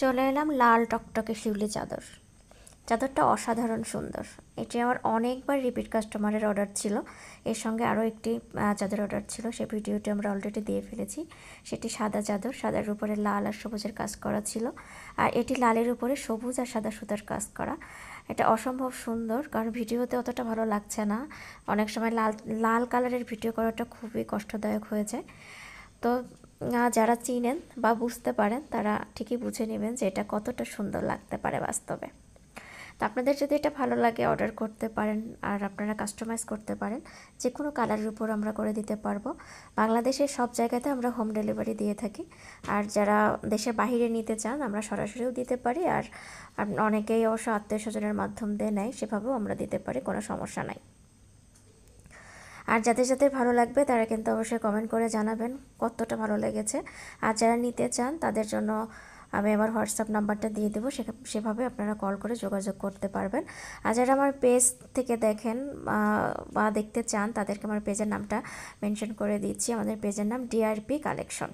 চলে এলাম লাল টকটকে শিউলি চাদর। চাদরটা অসাধারণ সুন্দর। এটি আমার অনেকবার রিপিট কাস্টমারের অর্ডার ছিল। এর সঙ্গে আরও একটি চাদর অর্ডার ছিল, সেই ভিডিওটি আমরা অলরেডি দিয়ে ফেলেছি। সেটি সাদা চাদর, সাদার উপরে লাল আর সবুজের কাজ করা ছিল, আর এটি লালের উপরে সবুজ আর সাদা সুতার কাজ করা। এটা অসম্ভব সুন্দর, কারণ ভিডিওতে অতটা ভালো লাগছে না। অনেক সময় লাল লাল কালারের ভিডিও করাটা খুবই কষ্টদায়ক হয়ে যায়। তো যারা চিনেন বা বুঝতে পারেন তারা ঠিকই বুঝে নেবেন যে এটা কতটা সুন্দর লাগতে পারে বাস্তবে। তো আপনাদের যদি এটা ভালো লাগে অর্ডার করতে পারেন, আর আপনারা কাস্টমাইজ করতে পারেন। যে কোনো কালারের উপর আমরা করে দিতে পারবো। বাংলাদেশের সব জায়গাতে আমরা হোম ডেলিভারি দিয়ে থাকি। আর যারা দেশের বাইরে নিতে চান আমরা সরাসরিও দিতে পারি, আর অনেকেই অবশ্য আত্মীয় স্বজনের মাধ্যম দিয়ে নেয়, সেভাবেও আমরা দিতে পারি, কোনো সমস্যা নাই। আর যাদের যাদের ভালো লাগবে তারা কিন্তু অবশ্যই কমেন্ট করে জানাবেন কতটা ভালো লেগেছে। আর যারা নিতে চান তাদের জন্য আমি আমার হোয়াটসঅ্যাপ নাম্বারটা দিয়ে দেবো, সেভাবে আপনারা কল করে যোগাযোগ করতে পারবেন। আর যারা আমার পেজ থেকে দেখেন বা দেখতে চান তাদেরকে আমার পেজের নামটা মেনশন করে দিচ্ছি। আমাদের পেজের নাম ডিআরপি কালেকশন।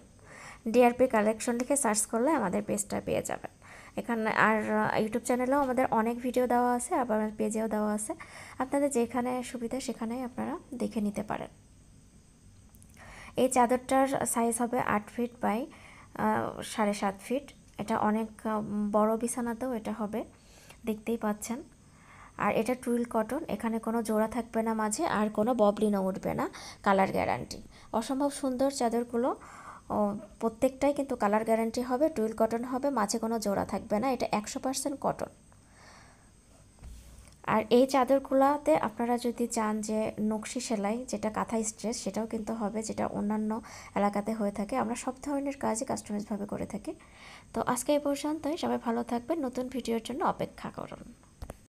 ডিআরপি কালেকশন লিখে সার্চ করলে আমাদের পেজটা পেয়ে যাবেন। এখানে আর ইউটিউব চ্যানেলেও আমাদের অনেক ভিডিও দেওয়া আছে, আবার পেজেও দেওয়া আছে। আপনাদের যেখানে সুবিধা সেখানেই আপনারা দেখে নিতে পারেন। এই চাদরটার সাইজ হবে 8 ফিট বাই 7.5 ফিট। এটা অনেক বড় বিছানাতেও এটা হবে, দেখতেই পাচ্ছেন। আর এটা টুইল কটন, এখানে কোনো জোড়া থাকবে না মাঝে, আর কোনো ববলিনও উঠবে না, কালার গ্যারান্টি। অসম্ভব সুন্দর চাদরগুলো, প্রত্যেকটাই কিন্তু কালার গ্যারান্টি হবে, টুইল কটন হবে, মাঝে কোনো জোড়া থাকবে না, এটা 100% কটন। আর এই চাদরগুলোতে আপনারা যদি চান যে নকশি সেলাই, যেটা কাঁথা স্ট্রেচ, সেটাও কিন্তু হবে, যেটা অন্যান্য এলাকাতে হয়ে থাকে। আমরা সব ধরনের কাজই কাস্টমাইজভাবে করে থাকি। তো আজকে এই পর্যন্তই, সবাই ভালো থাকবেন। নতুন ভিডিওর জন্য অপেক্ষা করুন।